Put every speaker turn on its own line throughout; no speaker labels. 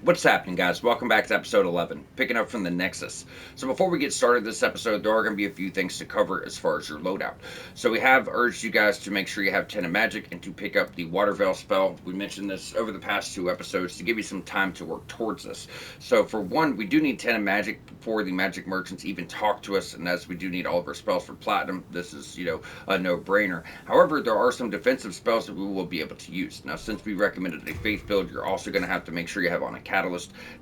What's happening, guys? Welcome back to episode 11, picking up from the Nexus. So before we get started this episode, there are going to be a few things to cover as far as your loadout. So we have urged you guys to make sure you have 10 of magic and to pick up the Water Veil spell. We mentioned this over the past two episodes to give you some time to work towards this. So for one, we do need 10 of magic before the magic merchants even talk to us, and as we do need all of our spells for platinum, this is, a no-brainer. However, there are some defensive spells that we will be able to use. Now, since we recommended a faith build, you're also going to have to make sure you have on a catalyst.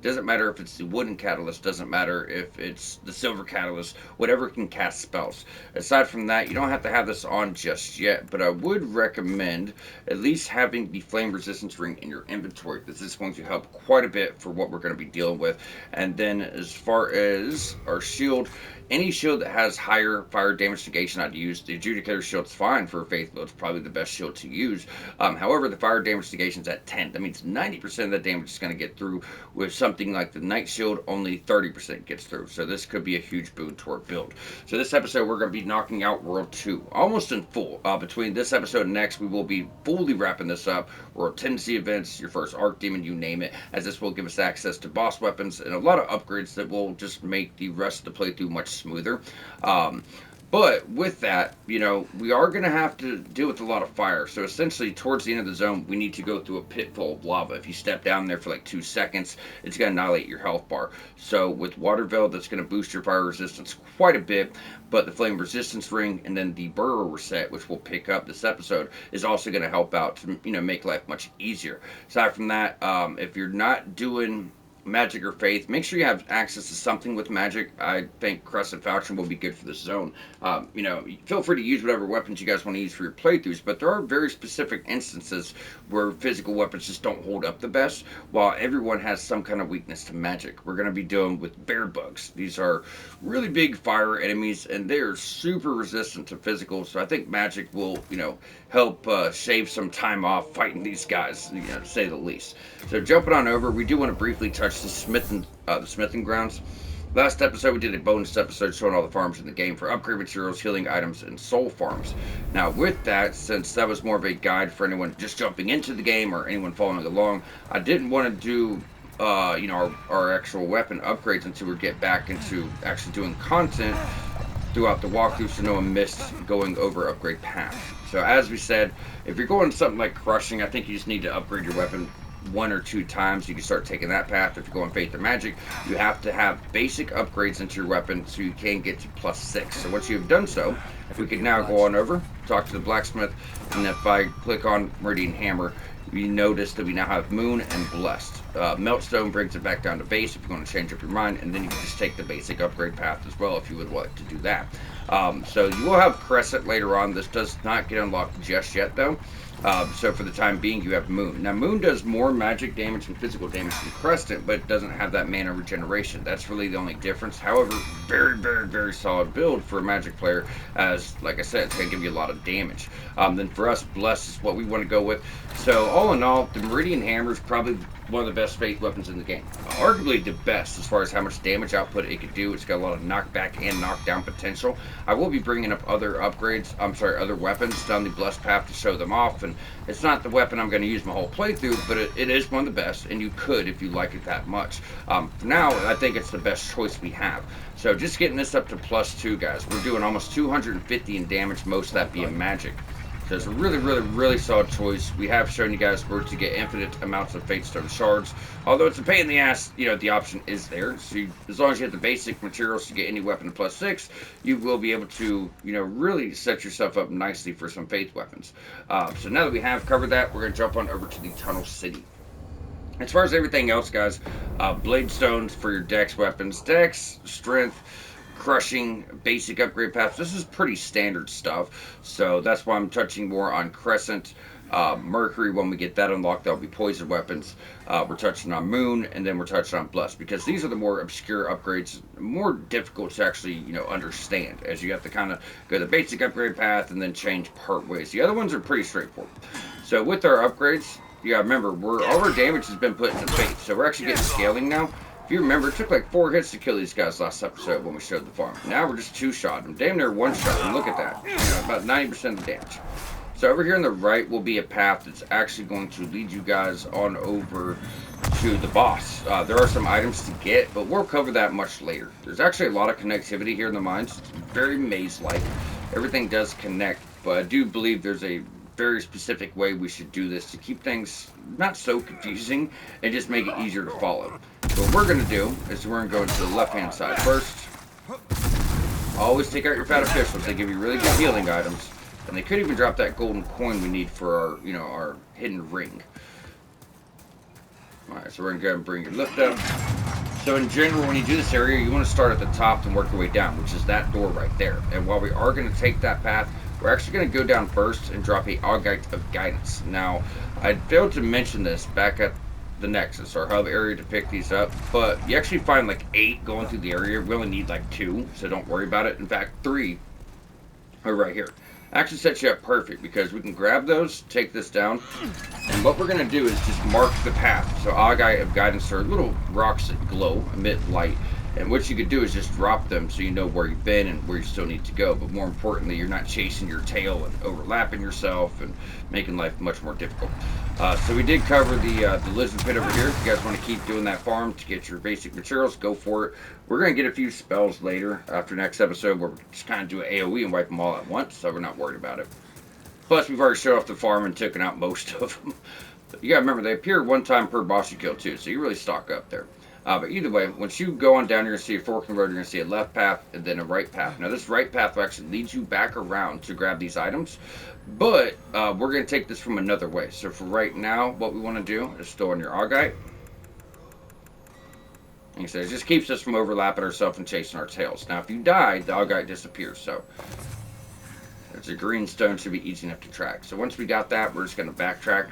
Doesn't matter if it's the wooden catalyst, doesn't matter if it's the silver catalyst, whatever can cast spells. Aside from that, you don't have to have this on just yet, but I would recommend at least having the flame resistance ring in your inventory. This is going to help quite a bit for what we're going to be dealing with. And then as far as our shield, any shield that has higher fire damage negation I'd use. The Adjudicator shield's fine for a faith build. It's probably the best shield to use. However, the fire damage negation's at 10. That means 90% of the damage is going to get through. With something like the Night Shield, only 30% gets through. So this could be a huge boon to our build. So this episode, we're going to be knocking out World 2. Almost in full. Between this episode and next, we will be fully wrapping this up. World Tendency events, your first Archdemon, you name it. As this will give us access to boss weapons and a lot of upgrades that will just make the rest of the playthrough much smoother. But with that, we are going to have to deal with a lot of fire. So essentially, towards the end of the zone, we need to go through a pit full of lava. If you step down there for like 2 seconds, it's going to annihilate your health bar. So with Water Veil, that's going to boost your fire resistance quite a bit. But the Flame Resistance Ring and then the Burrower set, which we'll pick up this episode, is also going to help out to make life much easier. Aside from that, if you're not doing magic or faith, make sure you have access to something with magic. I think Crescent Falchion will be good for this zone. Feel free to use whatever weapons you guys want to use for your playthroughs, but there are very specific instances where physical weapons just don't hold up the best, while everyone has some kind of weakness to magic. We're going to be dealing with bear bugs. These are really big fire enemies, and they're super resistant to physical, so I think magic will, help shave some time off fighting these guys, to say the least. So jumping on over, we do want to briefly touch the smithing grounds. Last episode, we did a bonus episode showing all the farms in the game for upgrade materials, healing items, and soul farms. Now, with that, since that was more of a guide for anyone just jumping into the game or anyone following along, I didn't want to do our actual weapon upgrades until we get back into actually doing content throughout the walkthrough, so no one missed going over upgrade paths. So as we said, if you're going something like crushing, I think you just need to upgrade your weapon 1 or 2 times. You can start taking that path. If you're going faith or magic, you have to have basic upgrades into your weapon so you can get to +6. So once you've done so, if we could now go on over, talk to the blacksmith, and if I click on Meridian Hammer, you notice that we now have Moon and Blessed. Meltstone brings it back down to base if you want to change up your mind, and then you can just take the basic upgrade path as well if you would like to do that. So you will have Crescent later on. This does not get unlocked just yet, though. So for the time being, you have Moon. Now, Moon does more magic damage and physical damage than Crescent, but it doesn't have that mana regeneration. That's really the only difference. However, very, very, very solid build for a magic player, as, like I said, it's going to give you a lot of damage. Then for us, Bless is what we want to go with. So all in all, the Meridian Hammer is probably one of the best faith weapons in the game. Arguably the best as far as how much damage output it can do. It's got a lot of knockback and knockdown potential. I will be bringing up other weapons down the Blessed path to show them off, and it's not the weapon I'm going to use my whole playthrough, but it is one of the best, and you could if you like it that much. For now, I think it's the best choice we have. So just getting this up to +2, guys. We're doing almost 250 in damage, most of that being magic. So it's a really, really, really solid choice. We have shown you guys where to get infinite amounts of Fatestone shards. Although it's a pain in the ass, the option is there. So as long as you have the basic materials to get any weapon to +6, you will be able to, really set yourself up nicely for some faith weapons. So now that we have covered that, we're going to jump on over to the Tunnel City. As far as everything else, guys, blade stones for your dex weapons. Dex, strength, crushing, basic upgrade paths. This is pretty standard stuff, so that's why I'm touching more on Crescent. Mercury, when we get that unlocked, that'll be poison weapons. We're touching on Moon, and then we're touching on Blessed, because these are the more obscure upgrades, more difficult to actually, understand, as you have to kind of go the basic upgrade path and then change part ways. The other ones are pretty straightforward. So with our upgrades, you gotta remember, all our damage has been put into faith, so we're actually getting scaling now. If you remember, it took like 4 hits to kill these guys last episode when we showed the farm. Now we're just 2-shot them. Damn near 1-shot them. Look at that. About 90% of the damage. So over here on the right will be a path that's actually going to lead you guys on over to the boss. There are some items to get, but we'll cover that much later. There's actually a lot of connectivity here in the mines. It's very maze-like. Everything does connect, but I do believe there's a very specific way we should do this to keep things not so confusing and just make it easier to follow. So what we're going to do is we're going to go into the left-hand side first. Always take out your fat officials. They give you really good healing items, and they could even drop that golden coin we need for our, our hidden ring. Alright, so we're going to go ahead and bring your lift up. So in general, when you do this area, you want to start at the top and work your way down, which is that door right there. And while we are going to take that path, we're actually going to go down first and drop a Augite of Guidance. Now, I failed to mention this back at the Nexus, our hub area, to pick these up, but you actually find like 8 going through the area. We only need like 2, so don't worry about it. In fact, 3 are right here. Actually sets you up perfect because we can grab those, take this down, and what we're going to do is just mark the path. So Augite of Guidance are little rocks that glow, emit light, and what you could do is just drop them so you know where you've been and where you still need to go. But more importantly, you're not chasing your tail and overlapping yourself and making life much more difficult. So we did cover the lizard pit over here. If you guys want to keep doing that farm to get your basic materials, go for it. We're going to get a few spells later after next episode where we just kind of do an AoE and wipe them all at once, so we're not worried about it. Plus, we've already showed off the farm and taken out most of them. But you got to remember, they appear one time per boss you kill too, so you really stock up there. But either way, once you go on down, you're going to see a fork in the road. You're going to see a left path and then a right path. Now, this right path will actually lead you back around to grab these items. But we're going to take this from another way. So for right now, what we want to do is store in your Augite. Like I said, it just keeps us from overlapping ourselves and chasing our tails. Now, if you die, the Augite disappears. So it's a green stone, should be easy enough to track. So once we got that, we're just going to backtrack.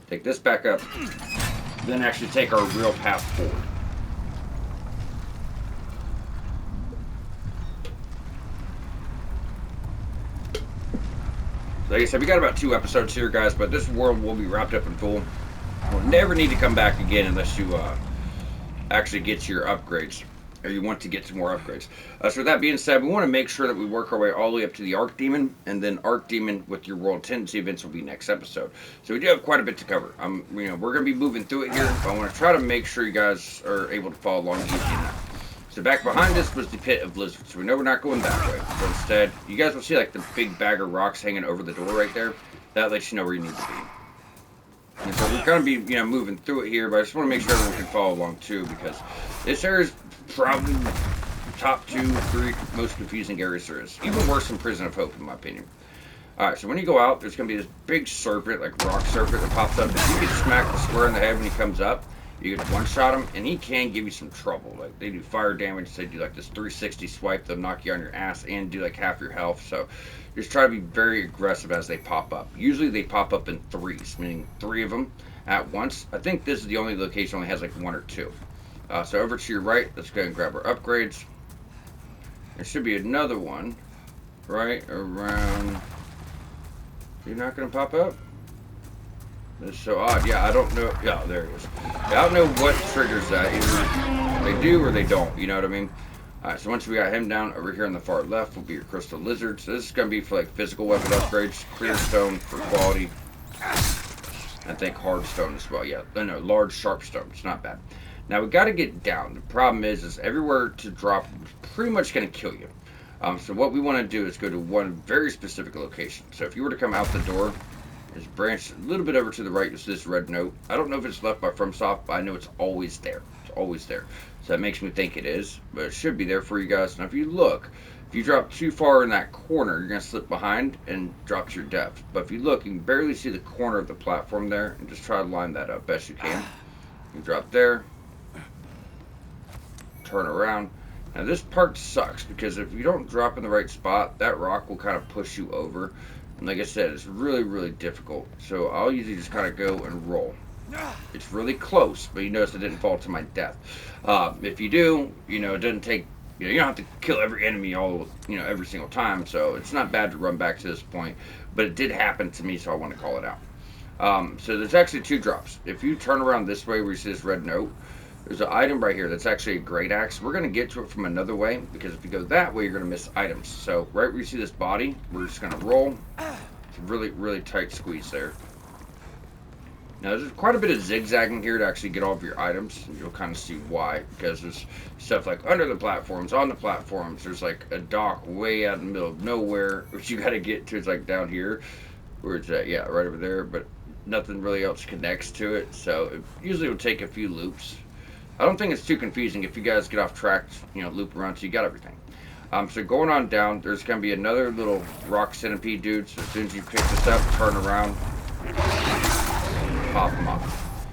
Take this back up, then actually take our real path forward. So like I said, we got about 2 episodes here, guys, but this world will be wrapped up in full. We'll never need to come back again unless you actually get your upgrades, or you want to get some more upgrades. So with that being said, we want to make sure that we work our way all the way up to the Archdemon, and then Archdemon with your World Tendency events will be next episode. So we do have quite a bit to cover. We're going to be moving through it here, but I want to try to make sure you guys are able to follow along easy enough. So back behind us was the Pit of Lizards. So we know we're not going that way. So instead, you guys will see like the big bag of rocks hanging over the door right there. That lets you know where you need to be. And so we're going to be, moving through it here, but I just want to make sure everyone can follow along too, because this area is probably top 2, 3 most confusing areas there is. Even worse than Prison of Hope, in my opinion. Alright, so when you go out, there's going to be this big serpent, like rock serpent, that pops up. If you can smack the square in the head when he comes up, you can one-shot him, and he can give you some trouble. Like, they do fire damage, they do like this 360 swipe, they'll knock you on your ass and do like half your health. So just try to be very aggressive as they pop up. Usually they pop up in 3s, meaning 3 of them at once. I think this is the only location only has like 1 or 2. So over to your right, let's go ahead and grab our upgrades. There should be another one right around. You're not going to pop up? That's so odd. Yeah, I don't know. Yeah, there it is. I don't know what triggers that. Either they do or they don't. You know what I mean? Alright, so once we got him down, over here on the far left will be your Crystal Lizard. So this is going to be for like physical weapon upgrades, clear stone for quality. I think hard stone as well. Yeah, no, large sharp stone. It's not bad. Now we got to get down. The problem is everywhere to drop is pretty much going to kill you. So what we want to do is go to one very specific location. So if you were to come out the door, just branch a little bit over to the right. It's this red note. I don't know if it's left by FromSoft, but I know it's always there. It's always there. So that makes me think it is, but it should be there for you guys. Now if you look, if you drop too far in that corner, you're going to slip behind and drop to your depth. But if you look, you can barely see the corner of the platform there, and just try to line that up best you can. You drop there. Turn around. Now this part sucks because if you don't drop in the right spot, that rock will kind of push you over, and like I said, it's really, really difficult. So I'll usually just kind of go and roll. It's really close, but you notice it didn't fall to my death. If you do, it doesn't take, you don't have to kill every enemy every single time, so it's not bad to run back to this point, but it did happen to me, so I want to call it out. So there's actually 2 drops. If you turn around this way where you see this red note, there's an item right here that's actually a great axe. We're going to get to it from another way, because if you go that way, you're going to miss items. So right where you see this body, we're just going to roll. It's a really, really tight squeeze there. Now, there's quite a bit of zigzagging here to actually get all of your items, and you'll kind of see why, because there's stuff like under the platforms, on the platforms, there's like a dock way out in the middle of nowhere, which you got to get to. It's like down here, where it's at, yeah, right over there, but nothing really else connects to it, so it usually will take a few loops. I don't think it's too confusing if you guys get off track, loop around so you got everything. So going on down, there's going to be another little rock centipede dude, so as soon as you pick this up, turn around, pop them off.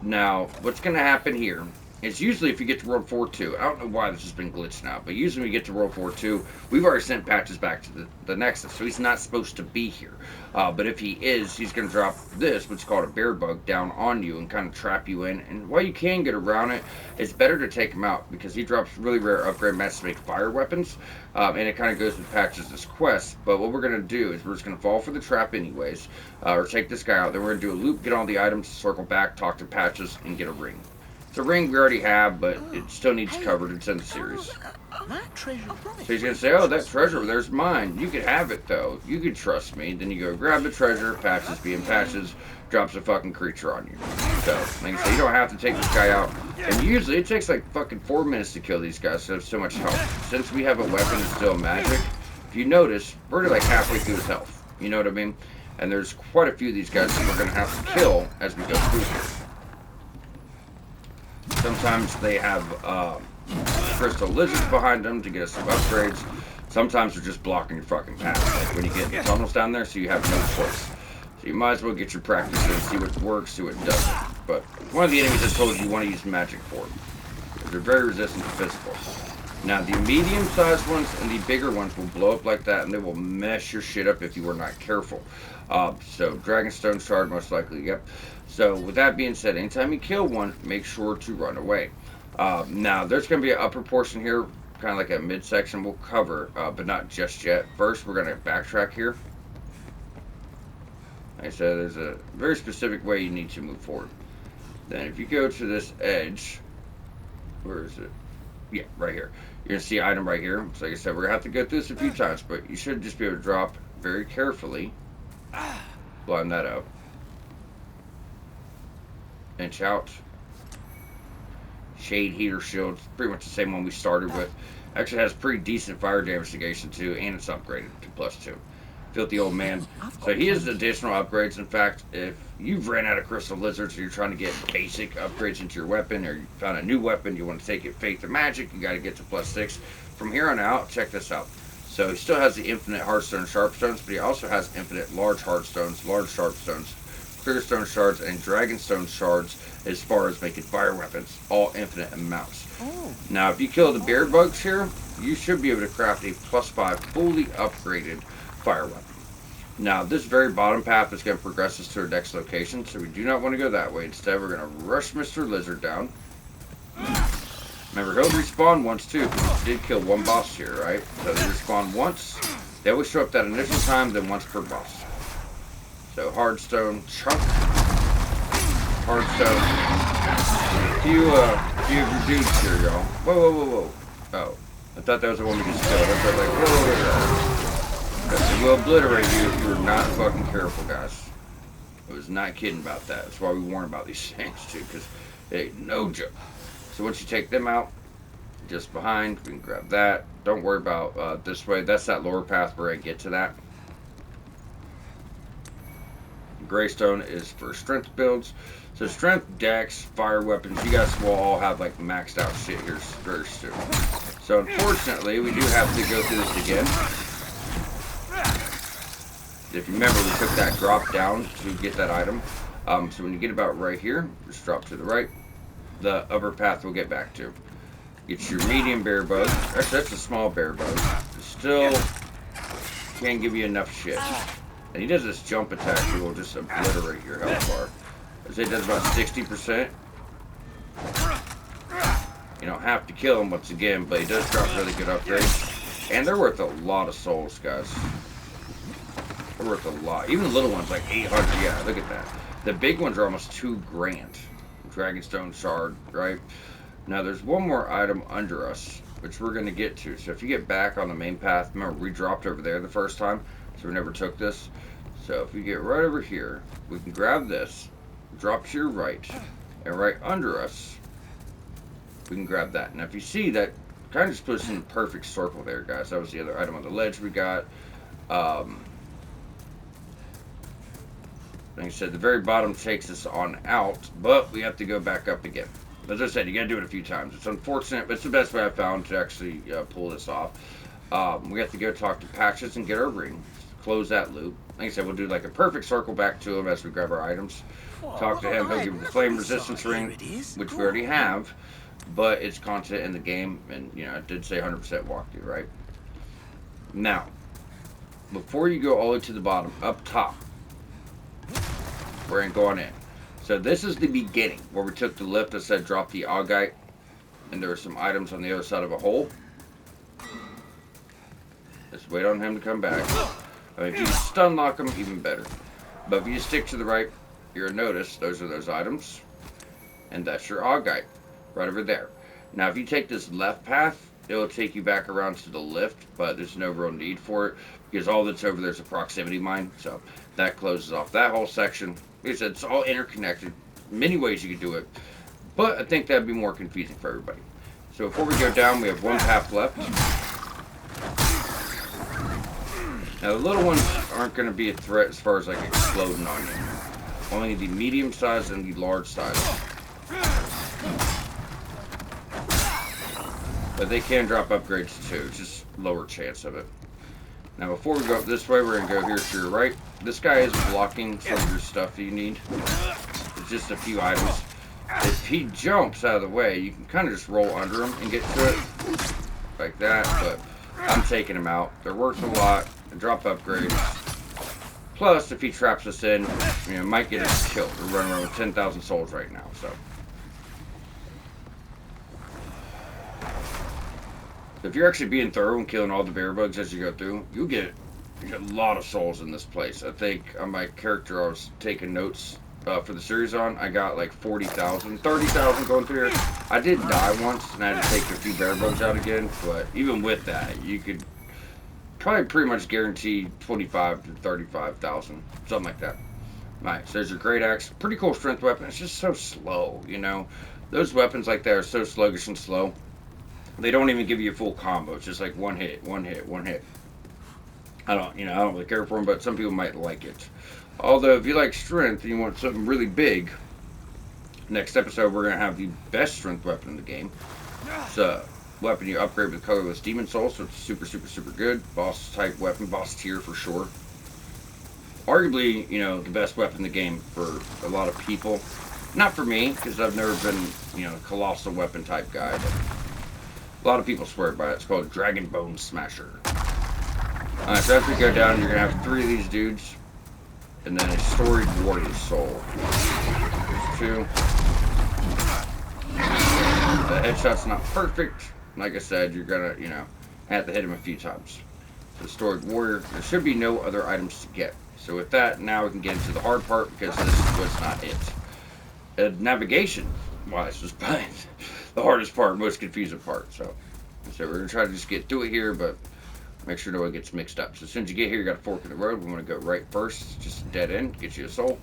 Now, what's going to happen here is usually if you get to World 4.2, I don't know why this has been glitched now, but usually when we get to World 4.2, we've already sent patches back to the Nexus, so he's not supposed to be here. But if he is, he's going to drop this, what's called a bear bug, down on you and kind of trap you in. And while you can get around it, it's better to take him out because he drops really rare upgrade mats to make fire weapons, and it kind of goes with patches as quests. But what we're going to do is we're just going to fall for the trap anyways, or take this guy out. Then we're going to do a loop, get all the items, circle back, talk to patches, and get a ring. The ring we already have, but it still needs covered. It's in the series. So he's going to say, oh, that treasure, there's mine. You could have it, though. You could trust me. Then you go grab the treasure, patches being patches, drops a fucking creature on you. So, like I say, you don't have to take this guy out. And usually it takes like fucking 4 minutes to kill these guys, so they have so much health. Since we have a weapon that's still magic, if you notice, we're like halfway through his health. You know what I mean? And there's quite a few of these guys that we're going to have to kill as we go through here. Sometimes they have crystal lizards behind them to get us some upgrades. Sometimes they're just blocking your fucking path. Like when you get in the tunnels down there, so you have no choice. So you might as well get your practice in, see what works, see what doesn't. But one of the enemies I told you want to use magic for. They're very resistant to physical. Now the medium-sized ones and the bigger ones will blow up like that, and they will mess your shit up if you were not careful. So Dragonstone Shard most likely, yep. So with that being said, anytime you kill one, make sure to run away. Now there's going to be an upper portion here, kind of like a midsection we'll cover, but not just yet. First, we're going to backtrack here. Like I said, there's a very specific way you need to move forward. Then if you go to this edge, where is it? Yeah, right here. You're going to see item right here. So like I said, we're going to have to go through this a few times, but you should just be able to drop very carefully. Line that up. Inch out. Shade heater shield. Pretty much the same one we started with. Actually has pretty decent fire damage negation too, and it's upgraded to +2. Filthy old man. So he has additional upgrades. In fact, if you've ran out of crystal lizards or you're trying to get basic upgrades into your weapon, or you found a new weapon, you want to take it faith or magic, you got to get to +6. From here on out, check this out. So he still has the infinite hardstone sharpstones, but he also has infinite large hardstones, large sharpstones, clearstone shards, and dragonstone shards as far as making fire weapons, all infinite amounts. Now, if you kill the bear bugs here, you should be able to craft a +5 fully upgraded fire weapon. Now, this very bottom path is going to progress us to our next location, so we do not want to go that way. Instead, we're going to rush Mr. Lizard down. Remember, he'll respawn once too, because we did kill one boss here, right? So they respawn once. They always show up that initial time, then once per boss. So hardstone chunk. Hardstone. A few of your dudes here, y'all. Whoa. Oh, I thought that was the one we just killed. I was like, whoa. It will obliterate you if you are not fucking careful, guys. I was not kidding about that. That's why we warn about these things too, because it ain't no joke. So once you take them out, just behind, we can grab that. Don't worry about this way. That's that lower path. We're going to get to that. Greystone is for strength builds. So strength, dex, fire weapons, you guys will all have like maxed out shit here very soon. So unfortunately, we do have to go through this again. If you remember, we took that drop down to get that item. So when you get about right here, just drop to the right. The upper path we'll get back to. Get your medium bear bug. Actually, that's a small bear bug. Still can't give you enough shit. And he does this jump attack, he will just obliterate your health bar. I say it does about 60%. You don't have to kill him once again, but he does drop really good upgrades. And they're worth a lot of souls, guys. They're worth a lot. Even the little ones, like 800. Yeah, look at that. The big ones are almost $2,000. Dragonstone shard, right? Now there's one more item under us, which we're going to get to. So if you get back on the main path, remember we dropped over there the first time, so we never took this. So if we get right over here, we can grab this, drop to your right, and right under us, we can grab that. Now if you see, that kind of just puts us in a perfect circle there, guys. That was the other item on the ledge we got. Like I said, the very bottom takes us on out, but we have to go back up again. As I said, you gotta do it a few times. It's unfortunate, but it's the best way I found to actually pull this off. We have to go talk to Patches and get our ring. Close that loop. Like I said, we'll do like a perfect circle back to him as we grab our items. Talk to him, he'll give us the flame resistance ring, which we already have, but it's content in the game, and you know, it did say 100% walkthrough, right? Now, before you go all the way to the bottom, up top, we're going in. So this is the beginning, where we took the lift that said drop the augite, and there were some items on the other side of a hole. Just wait on him to come back. I mean, if you stun lock him, even better. But if you stick to the right, you'll notice those are those items. And that's your augite, right over there. Now, if you take this left path, it'll take you back around to the lift, but there's no real need for it, because all that's over there is a proximity mine. So that closes off that whole section. Like I said, it's all interconnected. Many ways you could do it, but I think that'd be more confusing for everybody. So before we go down, we have one path left. Now the little ones aren't going to be a threat as far as like exploding on you. Only the medium size and the large size. But they can drop upgrades too, just lower chance of it. Now before we go up this way, we're going to go here to your right. This guy is blocking some of your stuff that you need. It's just a few items. If he jumps out of the way, you can kind of just roll under him and get to it. Like that, but I'm taking him out. They're worth a lot. They drop upgrades. Plus, if he traps us in, you know, might get us killed. We're running around with 10,000 souls right now, so. If you're actually being thorough and killing all the bear bugs as you go through, you get a lot of souls in this place. I think on my character, I was taking notes for the series on. I got like 40,000, 30,000 going through here. I did die once, and I had to take a few bear bugs out again, but even with that, you could probably pretty much guarantee 25 to 35,000, something like that. Alright, so there's your great axe. Pretty cool strength weapon. It's just so slow, you know. Those weapons like that are so sluggish and slow. They don't even give you a full combo. It's just like one hit, one hit, one hit. I don't really care for them, but some people might like it. Although, if you like strength and you want something really big, next episode we're going to have the best strength weapon in the game. It's a weapon you upgrade with colorless demon soul, so it's super, super, super good. Boss type weapon, boss tier for sure. Arguably, you know, the best weapon in the game for a lot of people. Not for me, because I've never been, you know, a colossal weapon type guy. But a lot of people swear by it. It's called Dragon Bone Smasher. Alright, so after we go down, you're going to have 3 of these dudes. And then a storied warrior soul. There's 2. The headshot's not perfect. Like I said, you're going to, you know, have to hit him a few times. So storied warrior. There should be no other items to get. So with that, now we can get into the hard part, because this was not it. Navigation-wise was probably the hardest part, most confusing part. So we're going to try to just get through it here, but make sure no one gets mixed up. So as soon as you get here, you got a fork in the road. We want to go right first, just a dead end, get you a soul.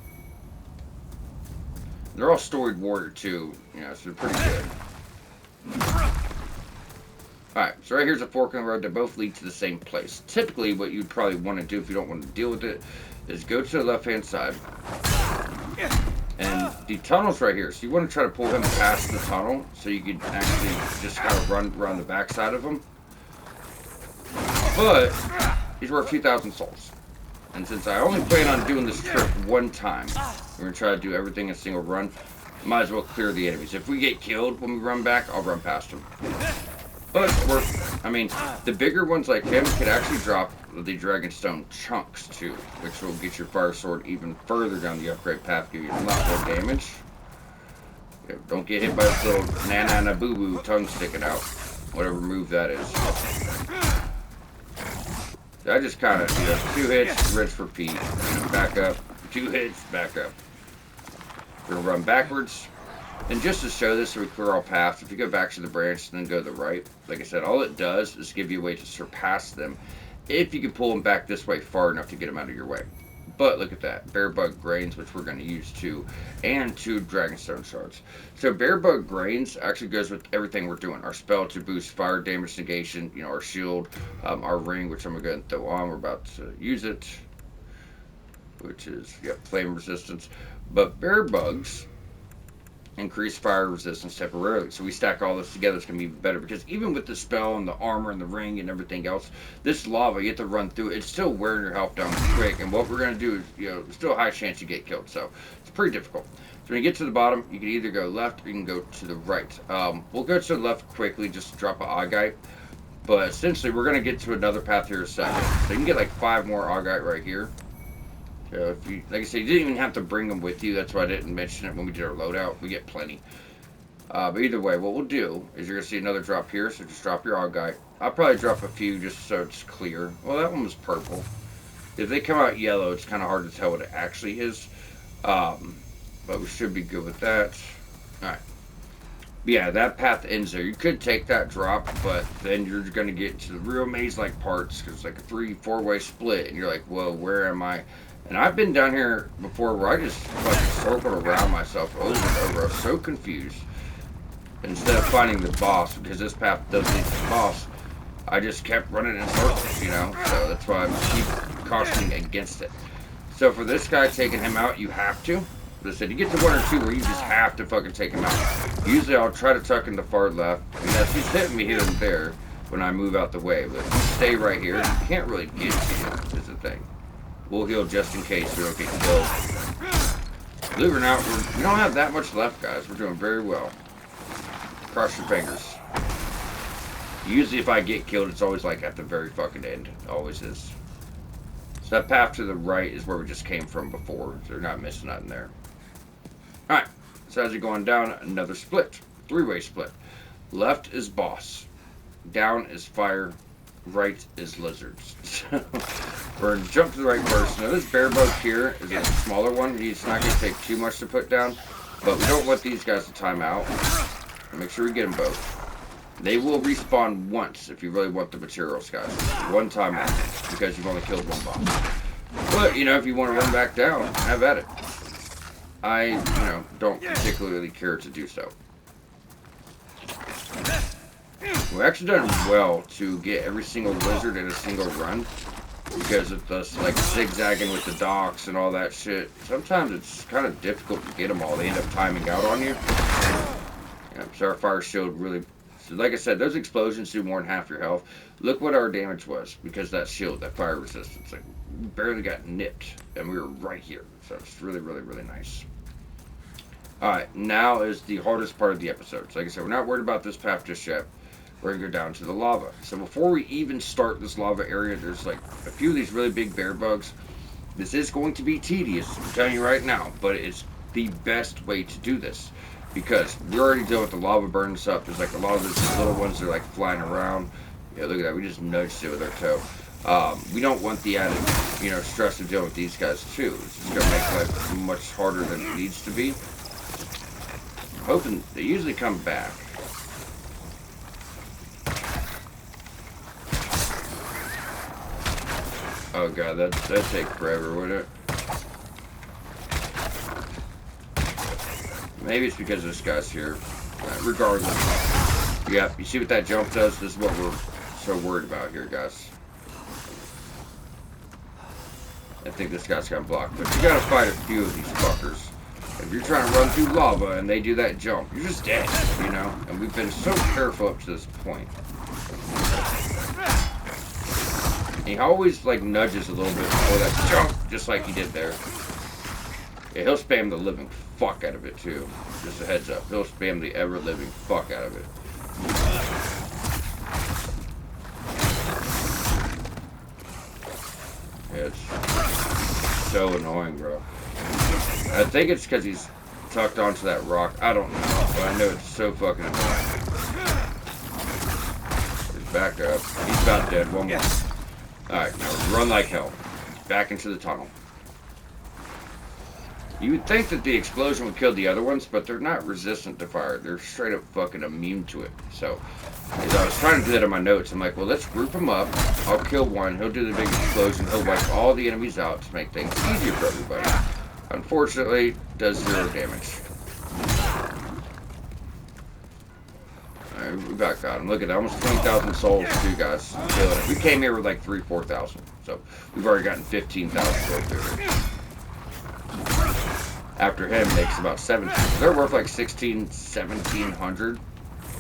They're all storied warrior too, you know, so they're pretty good. Alright, so right here's a fork in the road. They both lead to the same place. Typically, what you'd probably want to do if you don't want to deal with it is go to the left-hand side. And the tunnel's right here. So you want to try to pull him past the tunnel so you can actually just kind of run around the backside of him. But he's worth a few thousand souls. And since I only plan on doing this trip one time, we're going to try to do everything in a single run. Might as well clear the enemies. If we get killed when we run back, I'll run past them. But I mean, the bigger ones like him could actually drop the Dragonstone chunks too, which will get your fire sword even further down the upgrade path, give you a lot more damage. Yeah, don't get hit by this little na-na-na-boo-boo tongue sticking out, whatever move that is. So I just kind of, you know, 2 hits, rinse, repeat, you know, back up, 2 hits, back up. We're gonna run backwards. And just to show this so we clear all paths, if you go back to the branch and then go to the right, like I said, all it does is give you a way to surpass them if you can pull them back this way far enough to get them out of your way. But look at that. Bear bug grains, which we're going to use too. And 2 dragonstone shards. So bear bug grains actually goes with everything we're doing. Our spell to boost fire damage negation. You know, our shield. Our ring, which I'm going to go and throw on. We're about to use it. Which is, yep, flame resistance. But bear bugs increase fire resistance temporarily. So we stack all this together, it's going to be even better. Because even with the spell and the armor and the ring and everything else, this lava, you have to run through it. It's still wearing your health down quick. And what we're going to do is, you know, still a high chance you get killed. So it's pretty difficult. So when you get to the bottom, you can either go left or you can go to the right. We'll go to the left quickly just to drop an Augite. But essentially, we're going to get to another path here in a second. So you can get like 5 more Augite right here. So if you, like I said, you didn't even have to bring them with you. That's why I didn't mention it when we did our loadout. We get plenty. But either way, what we'll do is you're going to see another drop here. So just drop your Augite. I'll probably drop a few just so it's clear. Well, that one was purple. If they come out yellow, it's kind of hard to tell what it actually is. But we should be good with that. Alright. Yeah, that path ends there. You could take that drop, but then you're going to get into the real maze-like parts. Because it's like a 3-4-way split. And you're like, whoa, where am I? And I've been down here before where I just fucking circled around myself over and over. I was so confused. Instead of finding the boss, because this path does lead to the boss, I just kept running in circles, you know? So that's why I keep cautioning against it. So for this guy, taking him out, you have to. As I said, you get to 1 or 2 where you just have to fucking take him out. Usually I'll try to tuck in the far left. And as he's hitting me here and there when I move out the way. But if you stay right here, you can't really get to you, is the thing. We'll heal just in case we don't get killed. Believe it or not, we don't have that much left, guys. We're doing very well. Cross your fingers. Usually if I get killed, it's always like at the very fucking end. It always is. So that path to the right is where we just came from before. So you're not missing nothing there. Alright. So as you're going down, another split. 3-way split. Left is boss. Down is fire. Right is lizards. So we're going to jump to the right first. Now this bear bug here is a smaller one. He's not going to take too much to put down. But we don't want these guys to time out. Make sure we get them both. They will respawn once if you really want the materials, guys. 1 time out. Because you've only killed 1 boss. But, you know, if you want to run back down, have at it. I, you know, don't particularly care to do so. We've actually done well to get every single lizard in a single run. Because of us, like, zigzagging with the docks and all that shit. Sometimes it's kind of difficult to get them all. They end up timing out on you. Yeah, so our fire shield really... So like I said, those explosions do more than half your health. Look what our damage was. Because that shield, that fire resistance. Like, we barely got nipped. And we were right here. So it's really, really, really nice. Alright, now is the hardest part of the episode. So like I said, we're not worried about this path just yet. We're going to go down to the lava. So before we even start this lava area, there's like a few of these really big bear bugs. This is going to be tedious, I'm telling you right now, but it's the best way to do this. Because we're already dealing with the lava burns up. There's like a lot of these little ones that are like flying around. Yeah, look at that. We just nudged it with our toe. We don't want the added, you know, stress of dealing with these guys too. It's just going to make life much harder than it needs to be. I'm hoping they usually come back. Oh god, that'd take forever, wouldn't it? Maybe it's because this guy's here. Regardless. Yeah, you see what that jump does? This is what we're so worried about here, guys. I think this guy's got blocked. But you gotta fight a few of these fuckers. If you're trying to run through lava and they do that jump, you're just dead, you know? And we've been so careful up to this point. He always, like, nudges a little bit before that jump, just like he did there. Yeah, he'll spam the living fuck out of it, too. Just a heads up. He'll spam the ever-living fuck out of it. Yeah, it's so annoying, bro. I think it's because he's tucked onto that rock. I don't know, but I know it's so fucking annoying. He's back up. He's about dead. One more. Alright, now run like hell. Back into the tunnel. You would think that the explosion would kill the other ones, but they're not resistant to fire. They're straight up fucking immune to it. So, as I was trying to do that in my notes, I'm like, well, let's group them up. I'll kill one. He'll do the big explosion. He'll wipe all the enemies out to make things easier for everybody. Unfortunately, does 0 damage. Alright, we about got him. Look at that. Almost 20,000 souls, too, guys. Killing it. We came here with like 4,000. So, we've already gotten 15,000 souls through. After him makes about 17. They're worth like 1,700.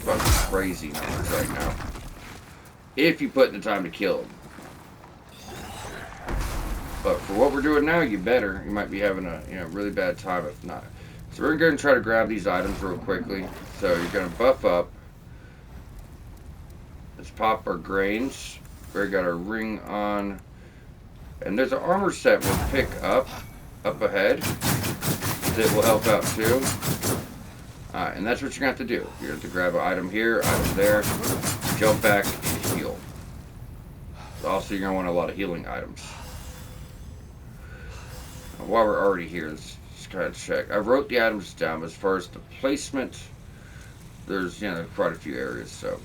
About crazy numbers right now. If you put in the time to kill them. But for what we're doing now, you better. You might be having a really bad time if not. So we're going to try to grab these items real quickly. So you're going to buff up. Let's pop our grains. We got our ring on. And there's an armor set we'll pick up ahead. That will help out too. Alright, and that's what you're going to have to do. You're going to have to grab an item here, item there, jump back, and heal. Also, you're going to want a lot of healing items. Now, while we're already here, let's just kind of check. I wrote the items down, but as far as the placement, there's quite a few areas, so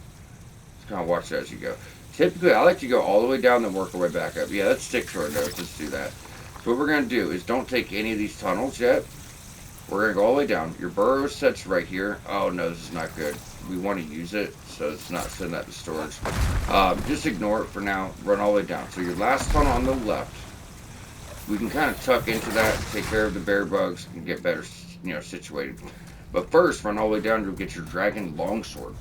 just kind of watch that as you go. Typically, I like to go all the way down and work our way back up. Yeah, let's stick to our notes. Let's do that. So what we're going to do is don't take any of these tunnels yet. We're going to go all the way down. Your burrow set's right here. Oh, no, this is not good. We want to use it, so it's not send that to storage. Just ignore it for now. Run all the way down. So your last tunnel on the left, we can kind of tuck into that, take care of the bear bugs, and get better, situated. But first, run all the way down to get your dragon longsword.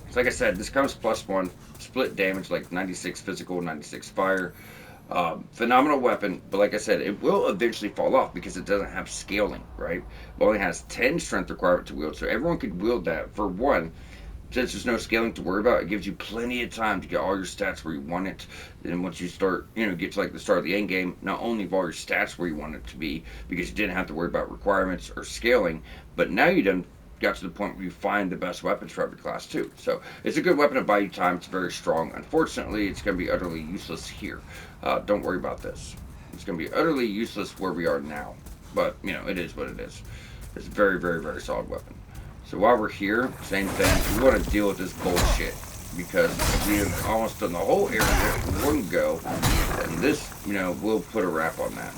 So like I said, this comes +1. Split damage, like 96 physical, 96 fire. Phenomenal weapon, but like I said, it will eventually fall off because it doesn't have scaling, right? It only has 10 strength requirement to wield, so everyone could wield that. For one, since there's no scaling to worry about, it gives you plenty of time to get all your stats where you want it. Then once you start, get to like the start of the end game, not only have all your stats where you want it to be, because you didn't have to worry about requirements or scaling, but now you done got to the point where you find the best weapons for every class too. So it's a good weapon to buy you time. It's very strong. Unfortunately, it's going to be utterly useless here. Don't worry about this. It's going to be utterly useless where we are now. But, it is what it is. It's a very, very, very solid weapon. So while we're here, same thing. We want to deal with this bullshit. Because we have almost done the whole area in one go. And this, we'll put a wrap on that.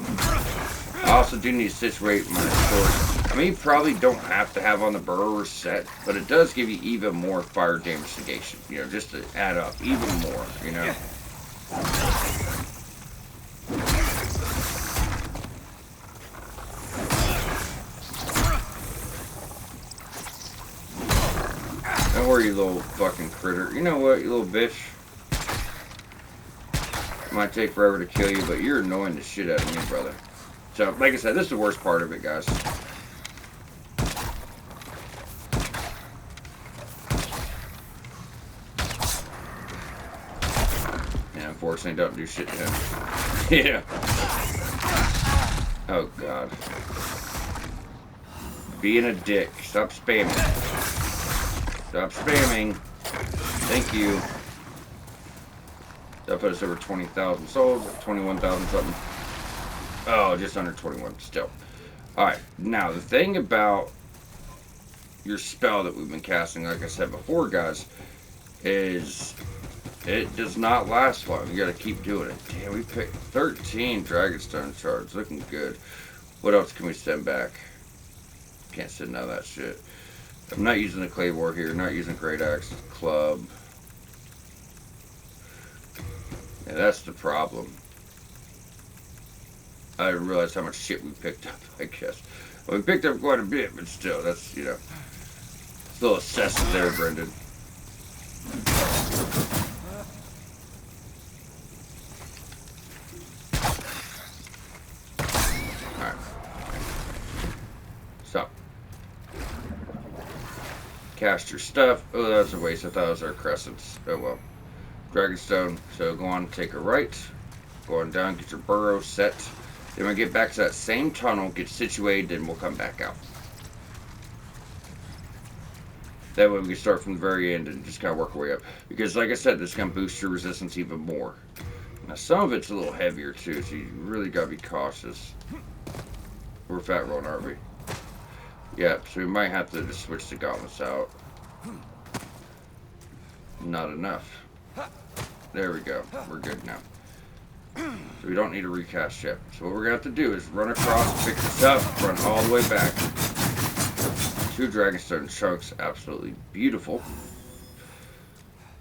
I also do need to situate my sword. I mean, you probably don't have to have on the burrower set, but it does give you even more fire damage negation, just to add up even more, Don't worry, you little fucking critter. You know what, you little bitch? It might take forever to kill you, but you're annoying the shit out of me, brother. So, like I said, this is the worst part of it, guys. Yeah, unfortunately, don't do shit to him. Yeah. Oh, God. Being a dick. Stop spamming. Stop spamming. Thank you. That put us over 20,000 souls, 21,000 something. Oh, just under 21 still. Alright, now the thing about your spell that we've been casting, like I said before, guys, is it does not last long. You gotta keep doing it. Damn, we picked 13 Dragonstone shards. Looking good. What else can we send back? Can't send none of that shit. I'm not using the Claymore here, not using Great Axe, Club. Yeah, that's the problem. I didn't realize how much shit we picked up, I guess. Well, we picked up quite a bit, but still, that's, it's a little excessive there, Brendan. Alright. So. Cast your stuff. Oh, that was a waste. I thought it was our crescents. Oh, well. Dragonstone. So, go on, take a right. Go on down, get your burrow set. Then we'll get back to that same tunnel, get situated, and we'll come back out. That way we can start from the very end and just kind of work our way up. Because like I said, this is going to boost your resistance even more. Now some of it's a little heavier too, so you really got to be cautious. We're fat rolling, aren't we? Yep, so we might have to just switch the gauntlets out. Not enough. There we go. We're good now. So we don't need a recast yet. So what we're going to have to do is run across, pick this up, run all the way back. 2 Dragonstone chunks. Absolutely beautiful.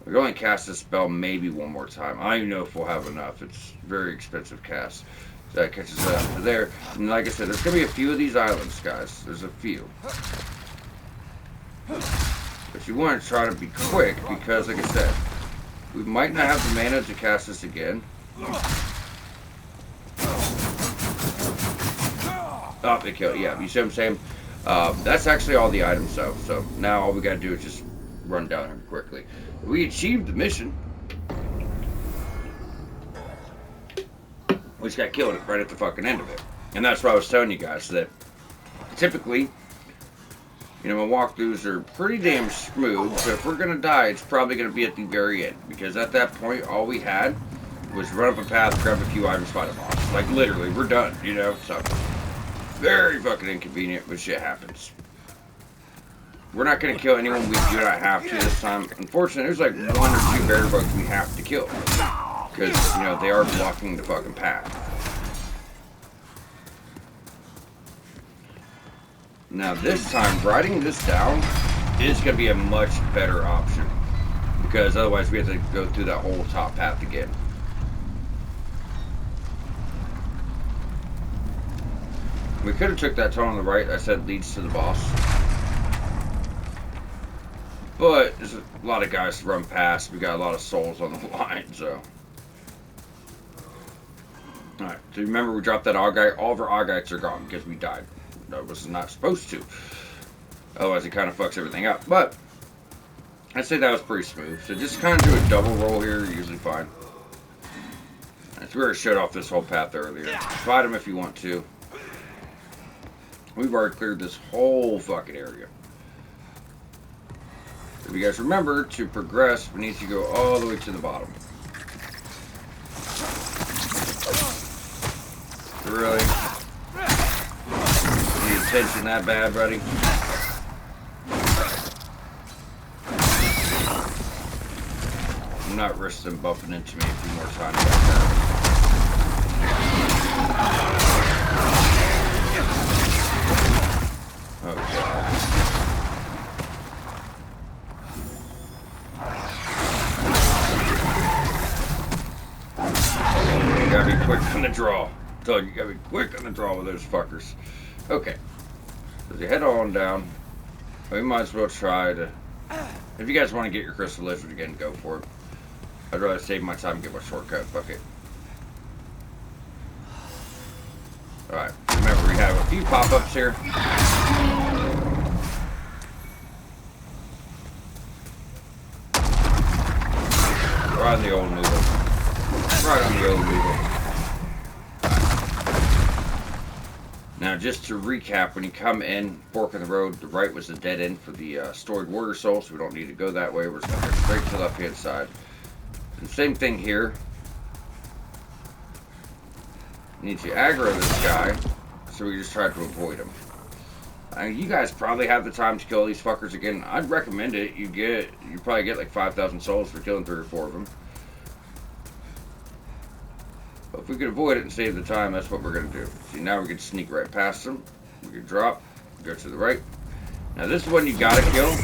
We can only cast this spell maybe one more time. I don't even know if we'll have enough. It's very expensive cast. So that catches us up to there. And like I said, there's going to be a few of these islands, guys. There's a few. But you want to try to be quick because, like I said, we might not have the mana to cast this again. Oh, it killed. Yeah, you see what I'm saying? That's actually all the items, though. So now all we got to do is just run down here quickly. We achieved the mission. We just got killed right at the fucking end of it. And that's what I was telling you guys, that typically, you know, my walkthroughs are pretty damn smooth, but if we're going to die, it's probably going to be at the very end. Because at that point, all we had was run up a path, grab a few items, fight a boss. Like, literally, we're done, you know? So, very fucking inconvenient, but shit happens. We're not going to kill anyone we do not have to this time. Unfortunately, there's like 1 or 2 bear bugs we have to kill. Because, you know, they are blocking the fucking path. Now this time, writing this down is going to be a much better option. Because otherwise we have to go through that whole top path again. We could have took that tunnel on the right I said leads to the boss. But there's a lot of guys to run past. We got a lot of souls on the line, so. Alright, so remember we dropped that Augite. All of our Augites are gone because we died. That was not supposed to. Otherwise it kind of fucks everything up. But I'd say that was pretty smooth. So just kind of do a double roll here, you're usually fine. That's where it showed off this whole path earlier. Fight them if you want to. We've already cleared this whole fucking area. If you guys remember, to progress, we need to go all the way to the bottom. Really? Need attention that bad, buddy? I'm not risking bumping into me a few more times like that. Oh, God. You gotta be quick on the draw. So you gotta be quick on the draw with those fuckers. Okay. So as you head on down, we might as well try to... If you guys want to get your crystal lizard again, go for it. I'd rather save my time and get my shortcut. Fuck it. Alright. Remember, we have a few pop-ups here. Right on the old noodle. Right on the old noodle. Now, just to recap, when you come in, fork in the road, the right was the dead end for the stored warrior soul, so we don't need to go that way. We're just going to go straight to the left-hand side. And same thing here. You need to aggro this guy, so we just try to avoid him. You guys probably have the time to kill these fuckers again. I'd recommend it. You probably get like 5,000 souls for killing 3 or 4 of them. But if we could avoid it and save the time, that's what we're going to do. See, now we can sneak right past them. We can drop, go to the right. Now this is one you gotta kill,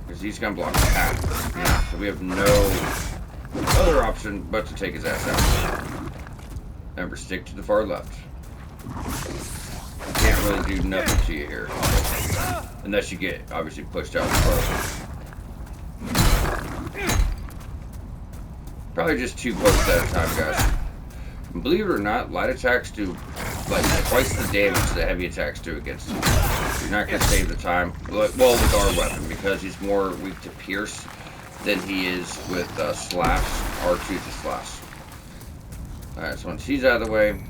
because he's going to block the path. Yeah, so we have no other option but to take his ass out. Remember, stick to the far left. Can't really do nothing to you here. Unless you get, obviously, pushed out the far left. Probably just 2 posts at a time, guys. And believe it or not, light attacks do like twice the damage that heavy attacks do against him. You're not going to save the time. Well, with our weapon, because he's more weak to pierce than he is with slash, R2 to slash. Alright, so once he's out of the way,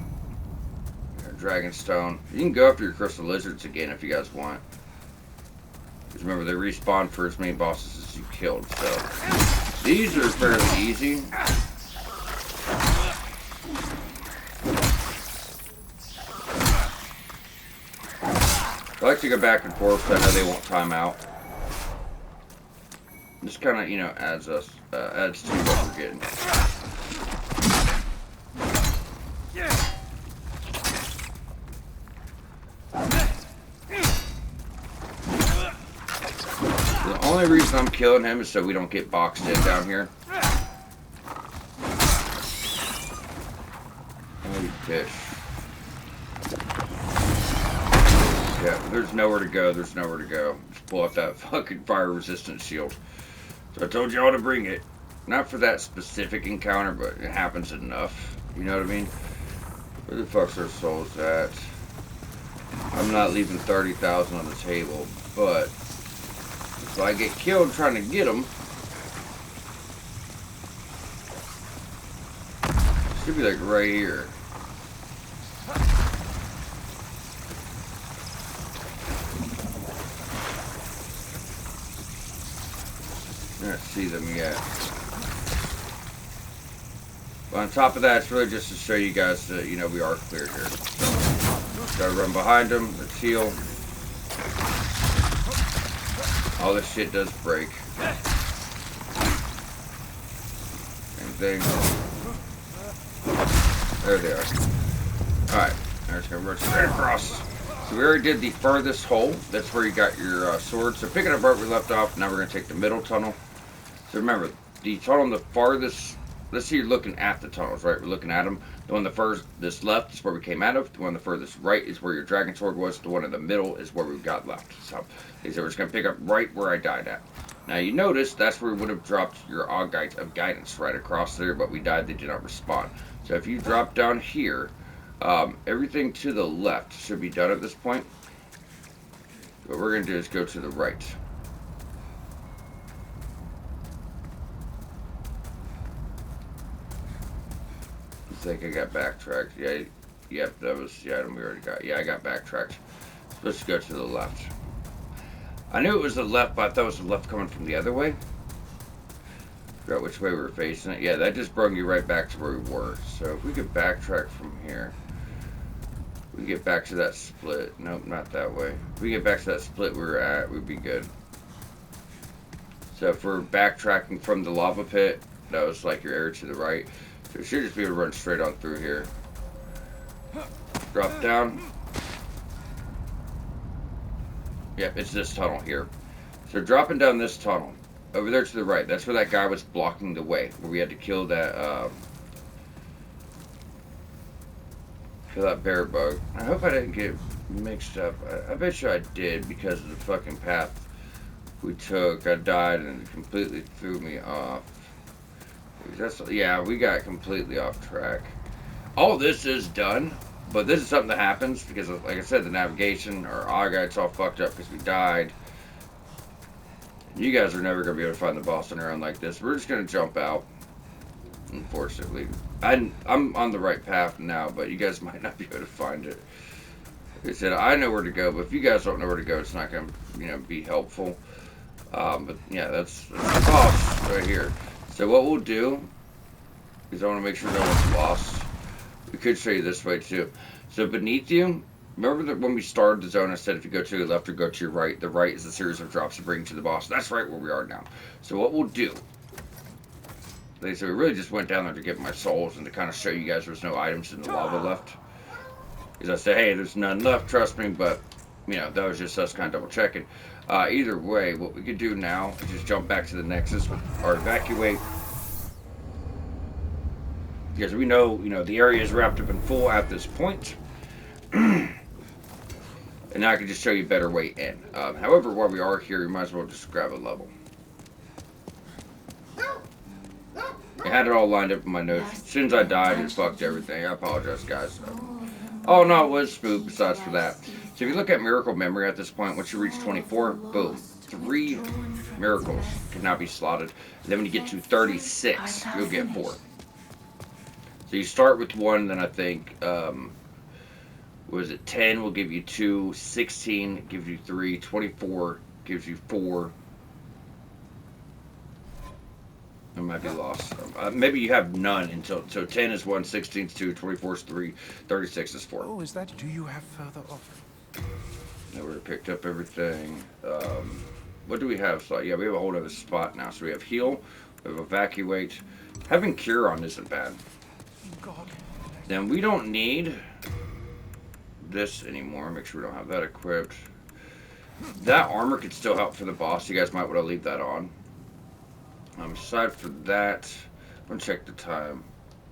Dragonstone. You can go after your crystal lizards again if you guys want. Because remember, they respawn for as many bosses as you killed, so these are fairly easy. I like to go back and forth, so I know they won't time out. This kind of, you know, adds to what we're getting. The only reason I'm killing him is so we don't get boxed in down here. Oh, you bitch. Yeah, there's nowhere to go. There's nowhere to go. Just pull out that fucking fire resistant shield. So I told y'all to bring it. Not for that specific encounter, but it happens enough. You know what I mean? Where the fuck's our souls at? I'm not leaving 30,000 on the table, but if I get killed trying to get them, it should be like right here. I don't see them yet. But on top of that, it's really just to show you guys that, you know, we are clear here. So, gotta run behind them, let's heal. All this shit does break. Same thing. There they are. Alright, I'm just gonna run straight across. So we already did the furthest hole. That's where you got your sword. So picking up where we left off, now we're gonna take the middle tunnel. So remember, the tunnel on the farthest, let's see, you're looking at the tunnels, right? We're looking at them. The one this left is where we came out of. The one the furthest right is where your dragon sword was. The one in the middle is where we got left. So we're just going to pick up right where I died at. Now you notice that's where we would have dropped your Augite of Guidance right across there, but we died, they did not respond. So if you drop down here, everything to the left should be done at this point. What we're going to do is go to the right. I think I got backtracked. Yeah, yep, that was the item we already got. Yeah, I got backtracked. Let's go to the left. I knew it was the left, but I thought it was the left coming from the other way. Forgot which way we were facing it. Yeah, that just brought you right back to where we were. So if we could backtrack from here, we get back to that split. Nope, not that way. If we get back to that split we were at, we'd be good. So if we're backtracking from the lava pit, that was like your area to the right. So we should just be able to run straight on through here. Drop down. Yep, it's this tunnel here. So dropping down this tunnel, over there to the right, that's where that guy was blocking the way, where we had to kill that bear bug. I hope I didn't get mixed up. I bet you I did, because of the fucking path we took. I died and it completely threw me off. Yeah, we got completely off track. All this is done, but this is something that happens because, like I said, the navigation, our Augite's all fucked up because we died. You guys are never going to be able to find the boss on your own like this. We're just going to jump out, unfortunately. I'm on the right path now, but you guys might not be able to find it. Like I said, I know where to go, but if you guys don't know where to go, it's not going to, you know, be helpful. But yeah, that's the boss right here. So what we'll do is I want to make sure no one's lost. We could show you this way too. So beneath you, remember that when we started the zone, I said if you go to your left or go to your right, the right is a series of drops to bring you to the boss. That's right where we are now. So what we'll do, like I said, we really just went down there to get my souls and to kind of show you guys there's no items in the lava left. Because I said, hey, there's none left, trust me, but, you know, that was just us kind of double checking. Either way, what we could do now is just jump back to the Nexus or evacuate. Because we know, you know, the area is wrapped up and full at this point. And now I can just show you a better way in. However, while we are here, you might as well just grab a level. I had it all lined up in my notes. As soon as I died, it fucked everything. I apologize, guys. Oh, no, it was smooth besides for that. So if you look at Miracle Memory at this point, once you reach 24, boom. 3 miracles can now be slotted. And then when you get to 36, you'll get 4. So you start with 1, then I think, was it 10 will give you 2, 16 gives you 3, 24 gives you 4. I might be lost. Maybe you have none until, so 10 is 1, 16 is 2, 24 is 3, 36 is 4.
Oh, is that? Do you have further offering?
No, we're picked up everything. What do we have? So, yeah, we have a whole other spot now. So we have heal, we have evacuate. Having cure on isn't bad. Then we don't need this anymore. Make sure we don't have that equipped. That armor could still help for the boss. You guys might want to leave that on. Aside for that, I'm gonna check the time.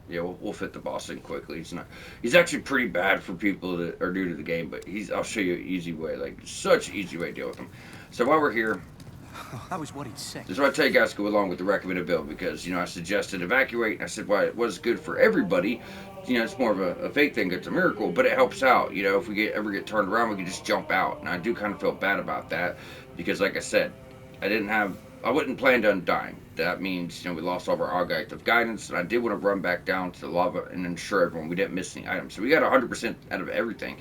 Yeah, we'll fit the boss in quickly. He's actually pretty bad for people that are new to the game, but I'll show you an easy way, like such an easy way to deal with him. So while we're here,
I was worried sick.
this is what I tell you guys to go along with the recommended build, because, I suggested evacuate, and I said why it was good for everybody. It's more of a fake thing, it's a miracle, but it helps out. If we ever get turned around, we can just jump out. And I do kind of feel bad about that, because like I said, I wouldn't plan on dying. That means, we lost all of our Augite of Guidance, and I did want to run back down to the lava and ensure everyone we didn't miss any items. So we got 100% out of everything.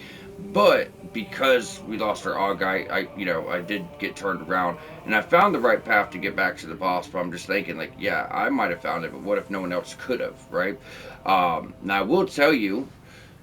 But because we lost our Augite, I did get turned around, and I found the right path to get back to the boss, but I'm just thinking, like, yeah, I might have found it, but what if no one else could have, right? Now, I will tell you,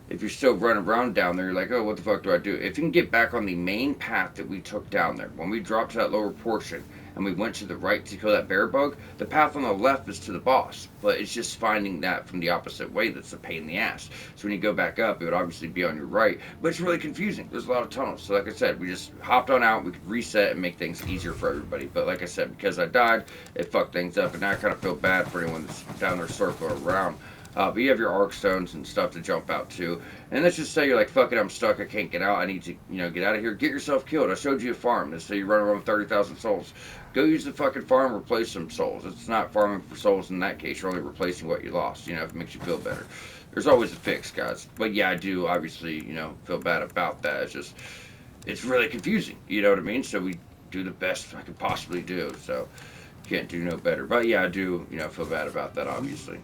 if you're still running around down there, you're like, oh, what the fuck do I do? If you can get back on the main path that we took down there, when we dropped to that lower portion, and we went to the right to kill that bear bug, the path on the left is to the boss. But it's just finding that from the opposite way that's a pain in the ass. So when you go back up, it would obviously be on your right, but it's really confusing. There's a lot of tunnels. So like I said, we just hopped on out, we could reset and make things easier for everybody. But like I said, because I died, it fucked things up, and now I kind of feel bad for anyone that's down there circling around. But you have your arc stones and stuff to jump out to. And let's just say you're like, fuck it, I'm stuck, I can't get out, I need to, get out of here. Get yourself killed. I showed you a farm. Let's say you run around with 30,000 souls. Go use the fucking farm, replace some souls. It's not farming for souls in that case. You're only replacing what you lost, if it makes you feel better. There's always a fix, guys. But yeah, I do obviously, feel bad about that. It's really confusing, you know what I mean? So we do the best I could possibly do, so can't do no better. But yeah, I do, feel bad about that, obviously.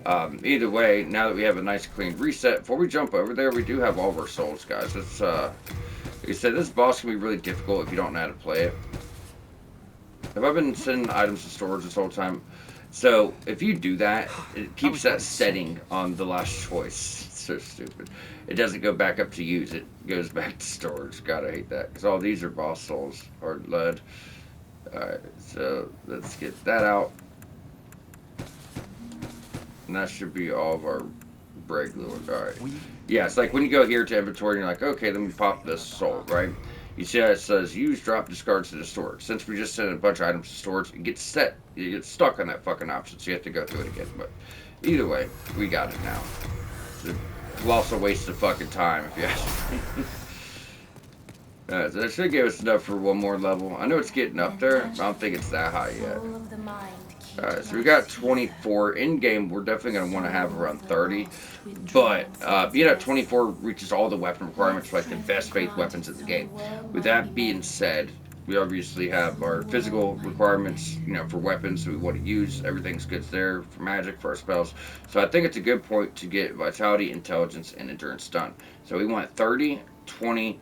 Either way, now that we have a nice clean reset, before we jump over there, we do have all of our souls, guys. It's, like I said, this boss can be really difficult if you don't know how to play it. Have I been sending items to storage this whole time? So, if you do that, it keeps that setting on the last choice. It's so stupid. It doesn't go back up to use, it goes back to storage. God, I hate that. Because all these are boss souls, or lead. Alright, so let's get that out. And that should be all of our break lures. Alright. Yeah, it's like when you go here to inventory and you're like, okay, let me pop this soul, right? You see how it says use, drop, discards to the storage. Since we just sent a bunch of items to storage, it gets you get stuck on that fucking option, so you have to go through it again. But either way, we got it now. It's also a waste of fucking time, if you ask me. So that should give us enough for one more level. I know it's getting up there, but I don't think it's that high yet. Alright, so we got 24. In-game, we're definitely going to want to have around 30. But being at 24 reaches all the weapon requirements for like the best faith weapons in the game. With that being said, we obviously have our physical requirements, for weapons that we want to use. Everything's good there for magic, for our spells. So I think it's a good point to get vitality, intelligence, and endurance done. So we want 30, 20,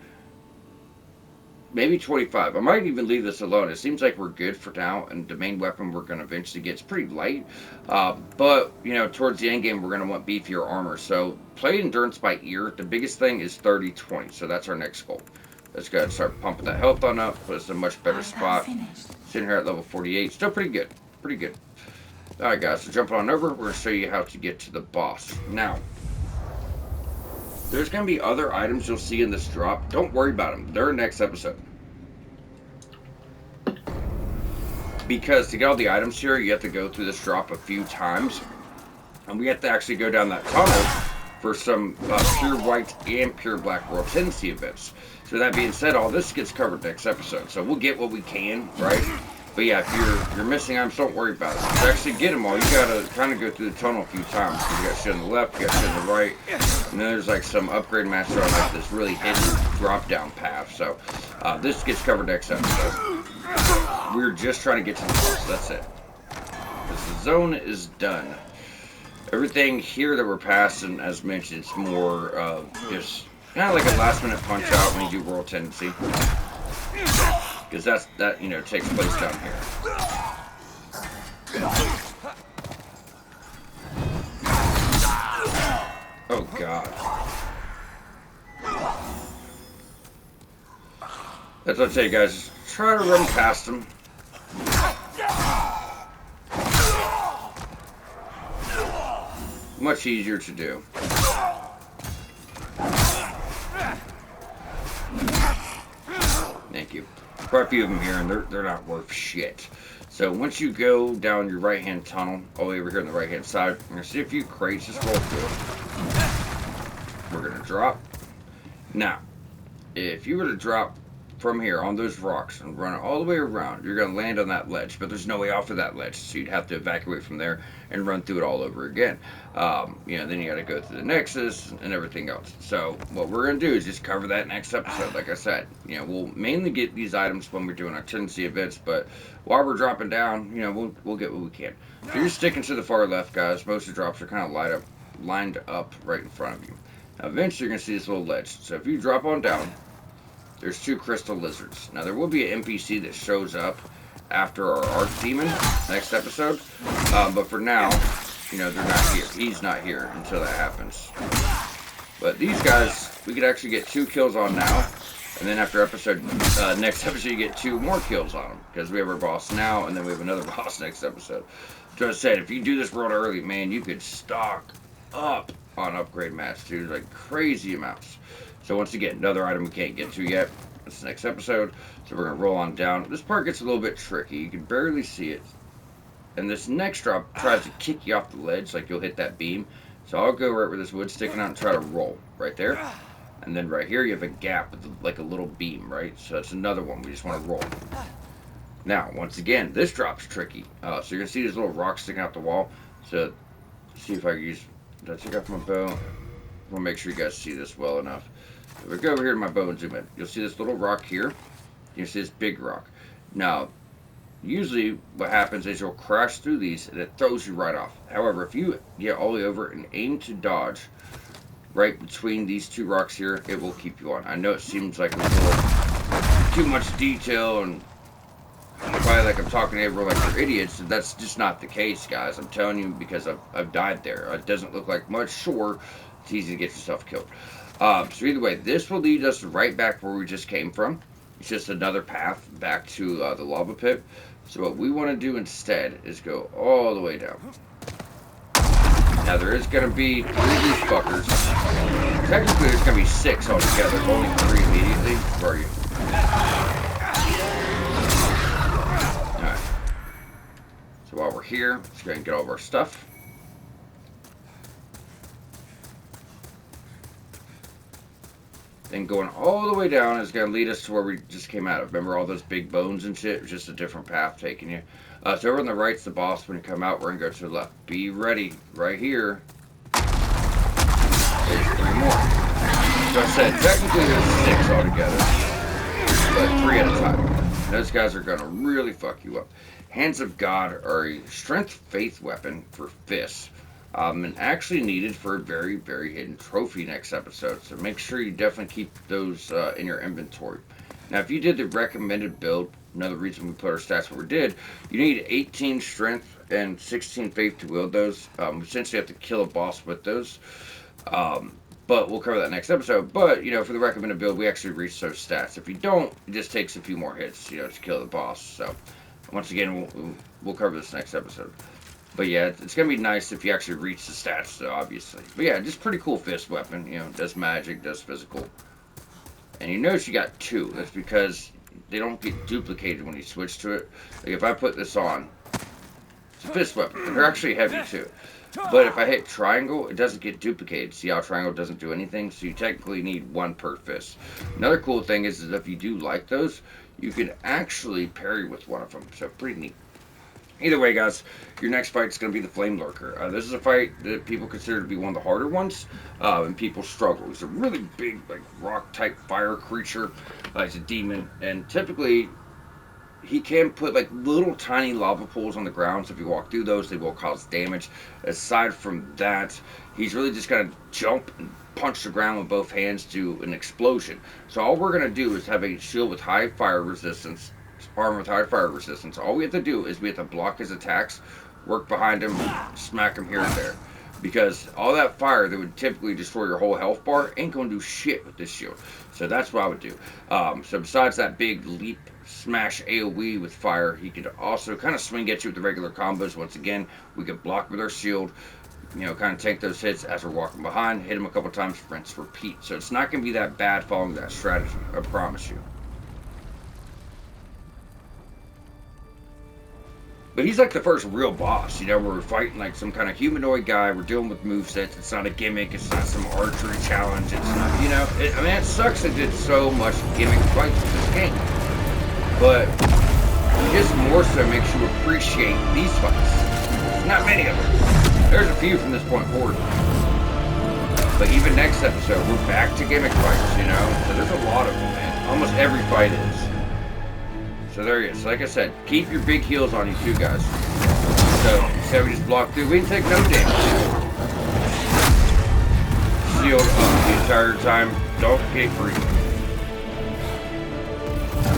maybe 25. I might even leave this alone. It seems like we're good for now, and the main weapon we're going to eventually get is pretty light. But, towards the end game, we're going to want beefier armor. So, play endurance by ear. The biggest thing is 30, 20. So, that's our next goal. Let's go ahead and start pumping that health on up. Put us in a much better spot. Sitting here at level 48. Still pretty good. Pretty good. Alright, guys. So, jumping on over, we're going to show you how to get to the boss. Now, there's going to be other items you'll see in this drop. Don't worry about them. They're next episode. Because to get all the items here, you have to go through this drop a few times. And we have to actually go down that tunnel for some pure white and pure black world tendency events. So that being said, all this gets covered next episode. So we'll get what we can, right? But yeah, if you're missing items, don't worry about it. To actually get them all, you gotta kind of go through the tunnel a few times. You got shit on the left, you got shit on the right, and then there's like some upgrade master on like this really hidden drop down path. So this gets covered next episode. We're just trying to get to the boss. That's it. This zone is done. Everything here that we're passing, as mentioned, it's more of just kind of like a last minute punch out when you do world tendency. Because that takes place down here. Oh god. That's what I say, guys. Try to run past them. Much easier to do. Thank you. Quite a few of them here, and they're not worth shit. So once you go down your right-hand tunnel, all the way over here on the right-hand side, you're going to see a few crates. Just roll through them. We're going to drop. Now, if you were to drop from here on those rocks and run all the way around, you're going to land on that ledge, but there's no way off of that ledge, so you'd have to evacuate from there and run through it all over again. Then you got to go through the Nexus and everything else. So what we're going to do is just cover that next episode. Like I said, we'll mainly get these items when we're doing our tendency events, but while we're dropping down, we'll get what we can. So you're sticking to the far left, guys. Most of the drops are kind of lined up right in front of you. Now eventually you're going to see this little ledge. So if you drop on down, there's 2 crystal lizards. Now, there will be an NPC that shows up after our Archdemon next episode. But for now, they're not here. He's not here until that happens. But these guys, we could actually get 2 kills on now. And then after next episode, you get 2 more kills on them. Because we have our boss now, and then we have another boss next episode. So I said, if you do this world early, man, you could stock up on upgrade mats, dude. Like crazy amounts. So once again, another item we can't get to yet. That's the next episode. So we're going to roll on down. This part gets a little bit tricky. You can barely see it. And this next drop tries to kick you off the ledge, like you'll hit that beam. So I'll go right where this wood's sticking out and try to roll. Right there. And then right here you have a gap with like a little beam, right? So that's another one. We just want to roll. Now, once again, this drop's tricky. So you're going to see these little rocks sticking out the wall. So see if I can use... Did I take off my bow? I want to make sure you guys see this well enough. If we go over here to my bow and zoom in, you'll see this little rock here. You'll see this big rock. Now, usually what happens is you'll crash through these and it throws you right off. However, if you get all the way over and aim to dodge right between these 2 rocks here, it will keep you on. I know it seems like a little too much detail and probably like I'm talking to everyone like they're idiots. That's just not the case, guys. I'm telling you because I've died there. It doesn't look like much. Sure, it's easy to get yourself killed. So either way, this will lead us right back where we just came from. It's just another path back to the lava pit. So what we want to do instead is go all the way down. Now there is going to be 3 of these fuckers. Technically there's going to be 6 altogether. Only 3 immediately. Where are you? Alright. So while we're here, let's go ahead and get all of our stuff. Then going all the way down is going to lead us to where we just came out of. Remember all those big bones and shit? It was just a different path taking you. So over on the right's the boss. When you come out, we're going to go to the left. Be ready. Right here. There's 3 more. So I said, technically there's 6 altogether. But 3 at a time. And those guys are going to really fuck you up. Hands of God are a strength faith weapon for fists. And actually needed for a very, very hidden trophy next episode. So make sure you definitely keep those in your inventory. Now, if you did the recommended build, another reason we put our stats where we did, you need 18 strength and 16 faith to wield those. Essentially, you have to kill a boss with those. But we'll cover that next episode. But, for the recommended build, we actually reach those stats. If you don't, it just takes a few more hits, to kill the boss. So, once again, we'll cover this next episode. But yeah, it's going to be nice if you actually reach the stats, though, obviously. But yeah, just pretty cool fist weapon. Does magic, does physical. And you notice you got 2. That's because they don't get duplicated when you switch to it. Like if I put this on, it's a fist weapon. They're actually heavy, too. But if I hit triangle, it doesn't get duplicated. See how triangle doesn't do anything? So you technically need 1 per fist. Another cool thing is if you do like those, you can actually parry with one of them. So pretty neat. Either way, guys, your next fight is going to be the flamelurker. This is a fight that people consider to be one of the harder ones, and people struggle. He's a really big, like, rock-type fire creature. He's a demon, and typically, he can put, like, little tiny lava pools on the ground, so if you walk through those, they will cause damage. Aside from that, he's really just going to jump and punch the ground with both hands to an explosion. So all we're going to do is have a shield with high fire resistance, armor with high fire resistance. All we have to do is we have to block his attacks, work behind him, smack him here and there. because all that fire that would typically destroy your whole health bar ain't gonna do shit with this shield. So that's what I would do. So besides that big leap smash AoE with fire, he could also kind of swing at you with the regular combos. Once again, we could block with our shield, kind of take those hits as we're walking behind, hit him a couple times, rinse, repeat. So it's not going to be that bad following that strategy, I promise you. But he's like the first real boss, we're fighting like some kind of humanoid guy, we're dealing with movesets, it's not a gimmick, it's not some archery challenge, it's not, it sucks they did so much gimmick fights with this game. But it just more so makes you appreciate these fights. There's not many of them. There's a few from this point forward. But even next episode, we're back to gimmick fights, So there's a lot of them, man. Almost every fight is. So there he is. Like I said, keep your big heals on you too, guys. So instead we just block through, we can take no damage. Shield up the entire time. Don't get greedy.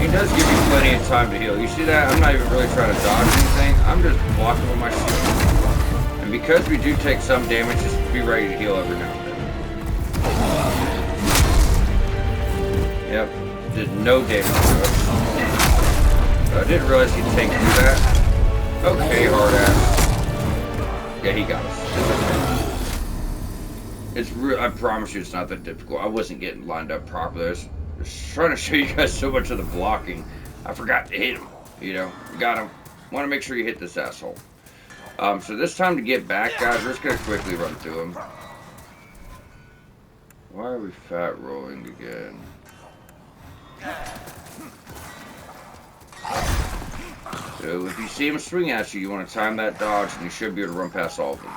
He does give you plenty of time to heal. You see that? I'm not even really trying to dodge anything. I'm just blocking with my shield. And because we do take some damage, just be ready to heal every now and then. Yep. Did no damage to us. I didn't realize he'd tank through that. Okay, hard ass. Yeah, he got us. It's real. I promise you, it's not that difficult. I wasn't getting lined up properly. I was just trying to show you guys so much of the blocking. I forgot to hit him. Got him. Want to make sure you hit this asshole. So this time to get back, guys, we're just gonna quickly run through him. Why are we fat rolling again? So if you see him swing at you, you want to time that dodge, and you should be able to run past all of them.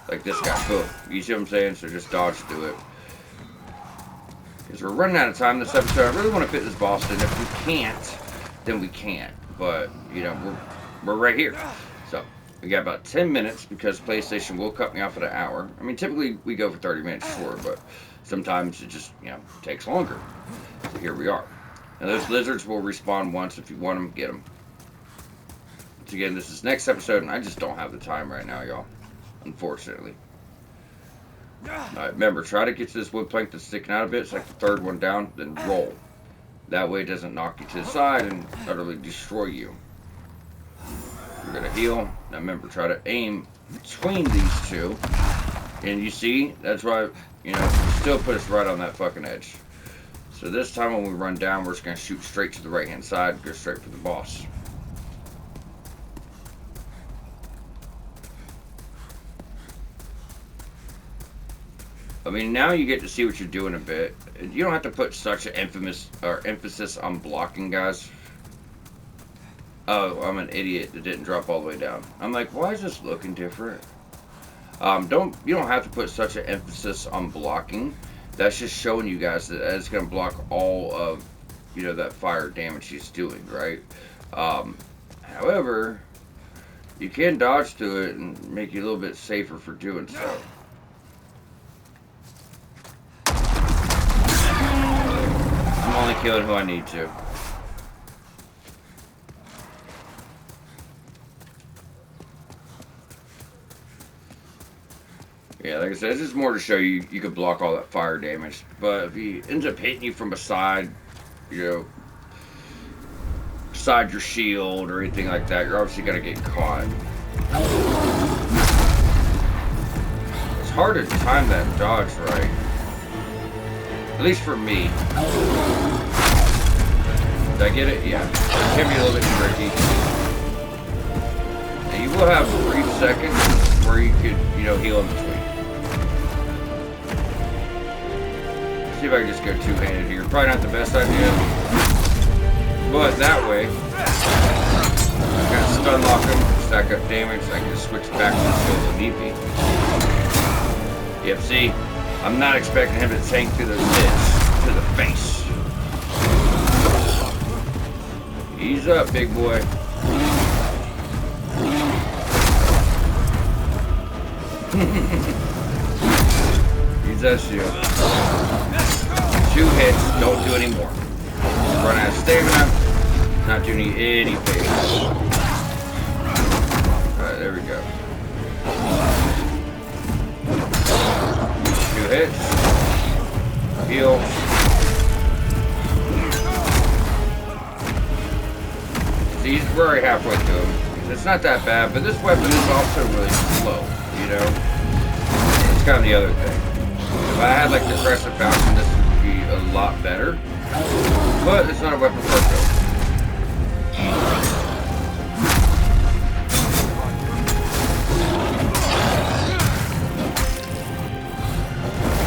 Like this guy, boom. You see what I'm saying? So just dodge through it. Because we're running out of time this episode. I really want to fit this boss in. If we can't, then we can't. But, we're right here. So, we got about 10 minutes because PlayStation will cut me off at an hour. I mean, typically we go for 30 minutes, sure, but sometimes it just, takes longer. So here we are. Now, those lizards will respawn once. If you want them, get them. Once again, this is next episode, and I just don't have the time right now, y'all. Unfortunately. Alright, remember, try to get to this wood plank that's sticking out a bit. It's like the third one down, then roll. That way it doesn't knock you to the side and utterly destroy you. We're going to heal. Now remember, try to aim between these two. And you see, that's why, still put us right on that fucking edge. So this time when we run down, we're just going to shoot straight to the right-hand side and go straight for the boss. I mean, now you get to see what you're doing a bit. You don't have to put such an emphasis on blocking, guys. Oh, I'm an idiot that didn't drop all the way down. I'm like, why is this looking different? You don't have to put such an emphasis on blocking. That's just showing you guys that it's going to block all of, that fire damage he's doing, right? However, you can dodge through it and make you a little bit safer for doing so. I'm only killing who I need to. Yeah, like I said, this is more to show you could block all that fire damage. But if he ends up hitting you from beside, beside your shield or anything like that, you're obviously going to get caught. It's hard to time that dodge right. At least for me. Did I get it? Yeah. It can be a little bit tricky. Now you will have brief seconds where you could, heal in between. See if I can just go two-handed here. Probably not the best idea. But that way, I can stun lock him, stack up damage, I can just switch back to the shield if need be. Yep, see? I'm not expecting him to tank through those hits to the face. Ease up, big boy. Use that shield. 2 hits, don't do any more. Run out of stamina, not doing any favors. Alright, there we go. 2 hits. Heal. See, we're already halfway through him. It's not that bad, but this weapon is also really slow, you know? That's kind of the other thing. If I had like the Crescent Falcon, this would be a lot better. But it's not a weapon for it.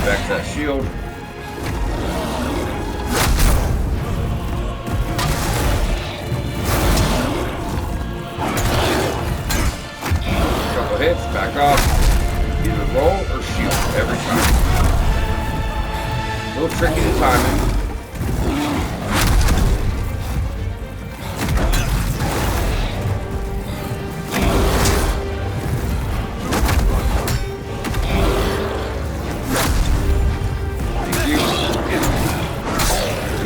Back to that shield. Couple hits, back off. Either roll or shield every time. A little tricky to time him.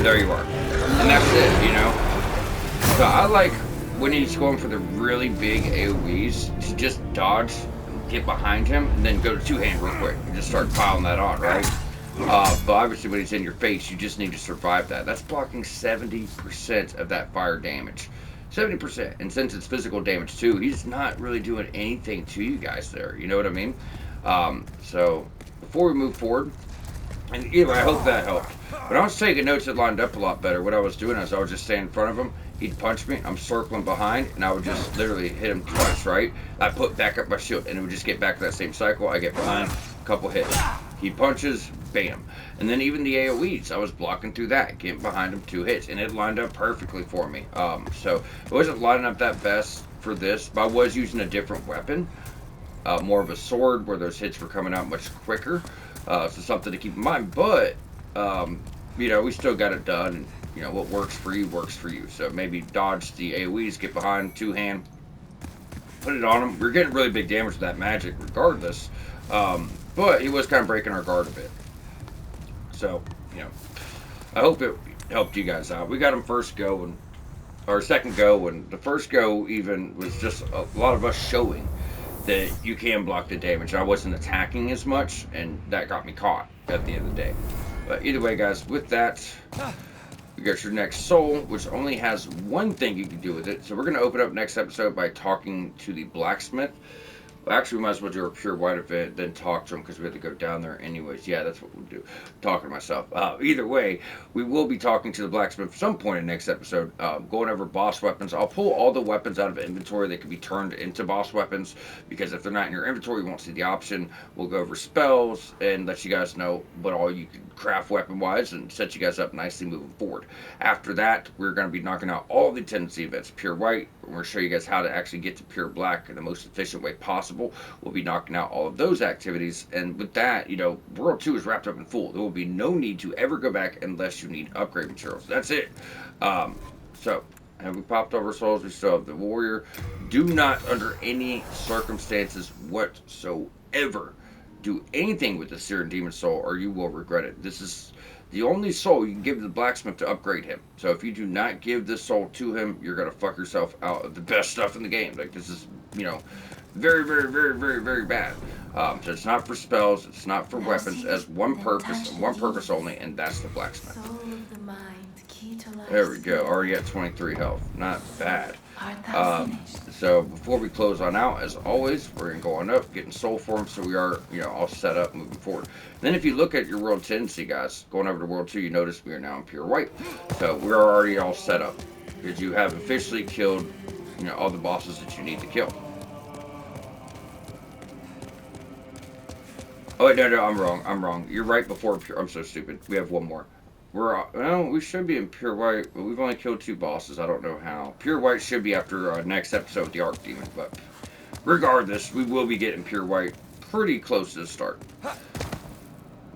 There you are. And that's it, you know? So I like when he's going for the really big AoEs to just dodge, get behind him, and then go to two-hand real quick and just start piling that on, right? But obviously when he's in your face, you just need to survive that. That's blocking 70% of that fire damage. 70%. And since it's physical damage too, he's not really doing anything to you guys there. You know what I mean? So before we move forward, and anyway, I hope that helped. When I was taking notes, it lined up a lot better. What I was doing is I would just stand in front of him. He'd punch me. I'm circling behind, and I would just literally hit him twice, right? I put back up my shield, and it would just get back to that same cycle. I get behind, a couple hits. He punches, bam. And then even the AoEs, I was blocking through that, getting behind him, 2 hits, and it lined up perfectly for me. So it wasn't lining up that best for this, but I was using a different weapon, more of a sword, where those hits were coming out much quicker. So something to keep in mind, but you know, we still got it done, and you know, what works for you works for you. So maybe dodge the AoEs, get behind, 2-hand, put it on him. We're getting really big damage with that magic regardless, but he was kind of breaking our guard a bit. So, you know, I hope it helped you guys out. We got him first go, and or second go, and the first go even was just a lot of us showing that you can block the damage. I wasn't attacking as much, and that got me caught at the end of the day. But either way, guys, with that, you got your next soul, which only has one thing you can do with it. So we're going to open up next episode by talking to the blacksmith. Well, actually, we might as well do a pure white event, then talk to him, because we have to go down there anyways. Yeah, that's what we'll do. Talking to myself. Either way, we will be talking to the blacksmith at some point in the next episode, going over boss weapons. I'll pull all the weapons out of inventory that can be turned into boss weapons, because if they're not in your inventory, you won't see the option. We'll go over spells and let you guys know what all you can craft weapon-wise and set you guys up nicely moving forward. After that, we're going to be knocking out all the tendency events. Pure white, we're going to show you guys how to actually get to pure black in the most efficient way possible. We'll be knocking out all of those activities, and with that, you know, World 2 is wrapped up in full. There will be no need to ever go back unless you need upgrade materials. That's it. So, have we popped over souls? We still have the warrior. Do not, under any circumstances whatsoever, do anything with the Searing Demon Soul, or you will regret it. This is the only soul you can give the blacksmith to upgrade him. So if you do not give this soul to him, you're going to fuck yourself out of the best stuff in the game. Like, this is, you know, very, very, very, very, very bad. So it's not for spells, it's not for weapons. It has one purpose and one purpose only, and that's the blacksmith. There we go. Already at 23 health. Not bad. So before we close on out, as always, we're going to go on up, getting soul form, so we are, you know, all set up moving forward. Then if you look at your world tendency, guys, going over to world 2, you notice we are now in pure white. So we're already all set up, because you have officially killed, you know, all the bosses that you need to kill. Oh, wait, no, I'm wrong. You're right before pure. I'm so stupid. We have one more. Well, we should be in pure white, but we've only killed 2 bosses. I don't know how. Pure white should be after next episode with the Archdemon, but regardless, we will be getting pure white pretty close to the start.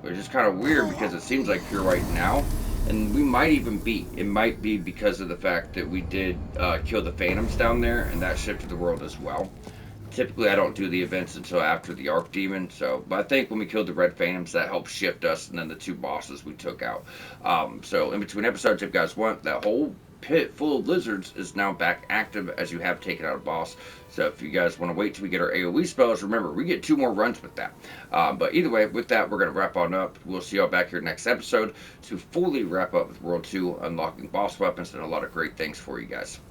Which is kind of weird, because it seems like pure white now, and we might even be. It might be because of the fact that we did kill the Phantoms down there, and that shifted the world as well. Typically, I don't do the events until after the Archdemon, so, but I think when we killed the Red Phantoms, that helped shift us, and then the 2 bosses we took out. So in between episodes, if you guys want that whole pit full of lizards is now back active as you have taken out a boss. So if you guys want to wait till we get our AoE spells, remember, we get 2 more runs with that. But either way, with that, we're going to wrap on up. We'll see y'all back here next episode to fully wrap up with World 2, unlocking boss weapons and a lot of great things for you guys.